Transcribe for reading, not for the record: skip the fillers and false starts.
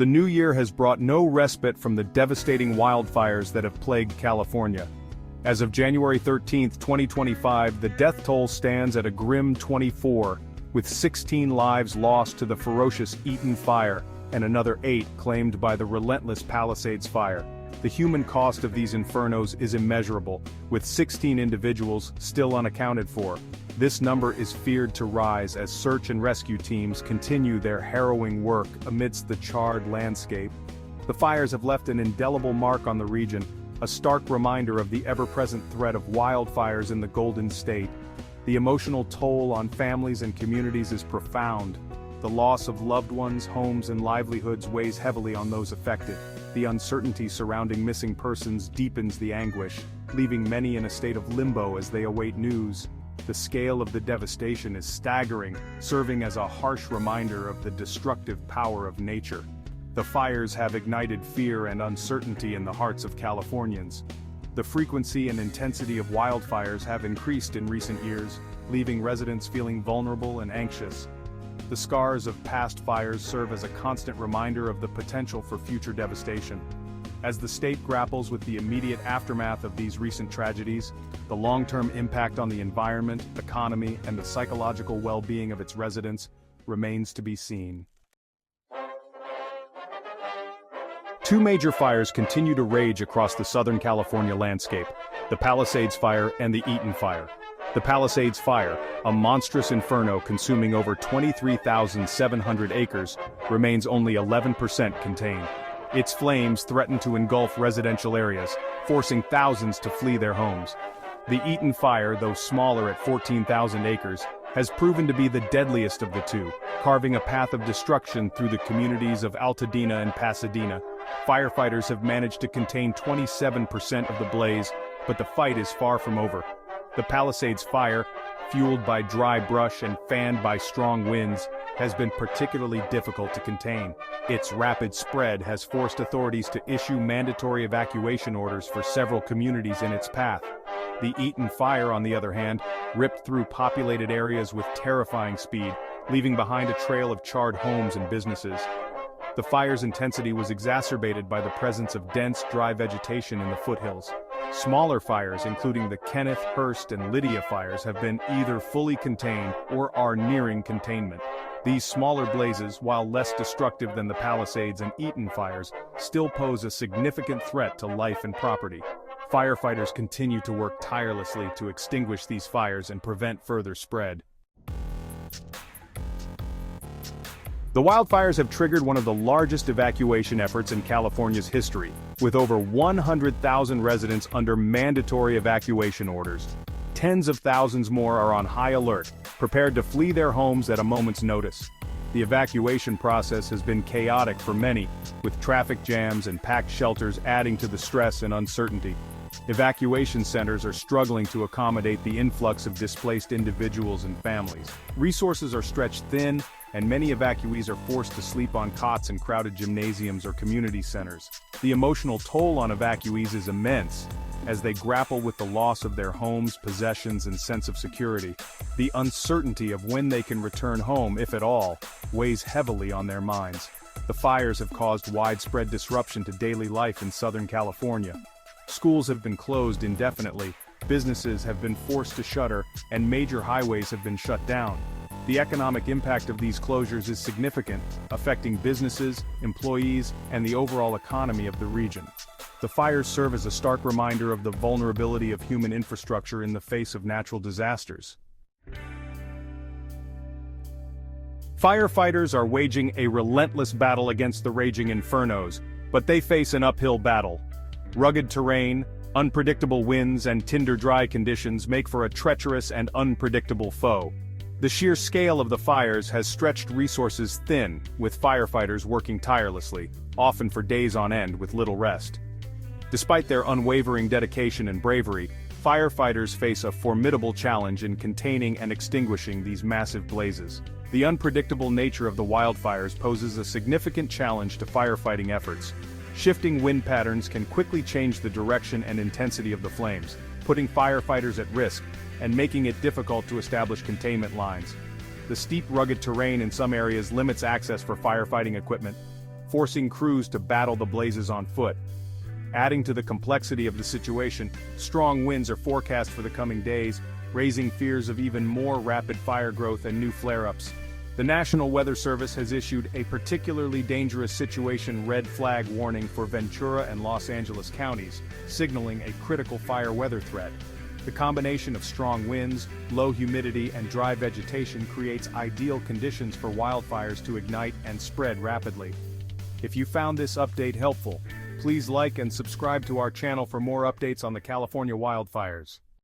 The new year has brought no respite from the devastating wildfires that have plagued California. As of January 13, 2025, the death toll stands at a grim 24, with 16 lives lost to the ferocious Eaton Fire, and another 8 claimed by the relentless Palisades Fire. The human cost of these infernos is immeasurable, with 16 individuals still unaccounted for. This number is feared to rise as search and rescue teams continue their harrowing work amidst the charred landscape. The fires have left an indelible mark on the region, a stark reminder of the ever-present threat of wildfires in the Golden State. The emotional toll on families and communities is profound. The loss of loved ones, homes, and livelihoods weighs heavily on those affected. The uncertainty surrounding missing persons deepens the anguish, leaving many in a state of limbo as they await news. The scale of the devastation is staggering, serving as a harsh reminder of the destructive power of nature. The fires have ignited fear and uncertainty in the hearts of Californians. The frequency and intensity of wildfires have increased in recent years, leaving residents feeling vulnerable and anxious. The scars of past fires serve as a constant reminder of the potential for future devastation. As the state grapples with the immediate aftermath of these recent tragedies, the long-term impact on the environment, economy, and the psychological well-being of its residents remains to be seen. Two major fires continue to rage across the Southern California landscape: the Palisades Fire and the Eaton Fire. The Palisades Fire, a monstrous inferno consuming over 23,700 acres, remains only 11% contained. Its flames threaten to engulf residential areas, forcing thousands to flee their homes. The Eaton Fire, though smaller at 14,000 acres, has proven to be the deadliest of the two, carving a path of destruction through the communities of Altadena and Pasadena. Firefighters have managed to contain 27% of the blaze, but the fight is far from over. The Palisades Fire, fueled by dry brush and fanned by strong winds, has been particularly difficult to contain. Its rapid spread has forced authorities to issue mandatory evacuation orders for several communities in its path. The Eaton Fire, on the other hand, ripped through populated areas with terrifying speed, leaving behind a trail of charred homes and businesses. The fire's intensity was exacerbated by the presence of dense, dry vegetation in the foothills. Smaller fires, including the Kenneth, Hurst, and Lydia fires, have been either fully contained or are nearing containment. These smaller blazes, while less destructive than the Palisades and Eaton fires, still pose a significant threat to life and property. Firefighters continue to work tirelessly to extinguish these fires and prevent further spread. The wildfires have triggered one of the largest evacuation efforts in California's history, with over 100,000 residents under mandatory evacuation orders. Tens of thousands more are on high alert, prepared to flee their homes at a moment's notice. The evacuation process has been chaotic for many, with traffic jams and packed shelters adding to the stress and uncertainty. Evacuation centers are struggling to accommodate the influx of displaced individuals and families. Resources are stretched thin, and many evacuees are forced to sleep on cots in crowded gymnasiums or community centers. The emotional toll on evacuees is immense, as they grapple with the loss of their homes, possessions, and sense of security. The uncertainty of when they can return home, if at all, weighs heavily on their minds. The fires have caused widespread disruption to daily life in Southern California. Schools have been closed indefinitely, businesses have been forced to shutter, and major highways have been shut down. The economic impact of these closures is significant, affecting businesses, employees, and the overall economy of the region. The fires serve as a stark reminder of the vulnerability of human infrastructure in the face of natural disasters. Firefighters are waging a relentless battle against the raging infernos, but they face an uphill battle. Rugged terrain, unpredictable winds, and tinder-dry conditions make for a treacherous and unpredictable foe. The sheer scale of the fires has stretched resources thin, with firefighters working tirelessly, often for days on end with little rest. Despite their unwavering dedication and bravery, firefighters face a formidable challenge in containing and extinguishing these massive blazes. The unpredictable nature of the wildfires poses a significant challenge to firefighting efforts. Shifting wind patterns can quickly change the direction and intensity of the flames, putting firefighters at risk and making it difficult to establish containment lines. The steep, rugged terrain in some areas limits access for firefighting equipment. forcing crews to battle the blazes on foot. Adding to the complexity of the situation, strong winds are forecast for the coming days, raising fears of even more rapid fire growth and new flare-ups. The National Weather Service has issued a particularly dangerous situation red flag warning for Ventura and Los Angeles counties, signaling a critical fire weather threat. The combination of strong winds, low humidity, and dry vegetation creates ideal conditions for wildfires to ignite and spread rapidly. If you found this update helpful, please like and subscribe to our channel for more updates on the California wildfires.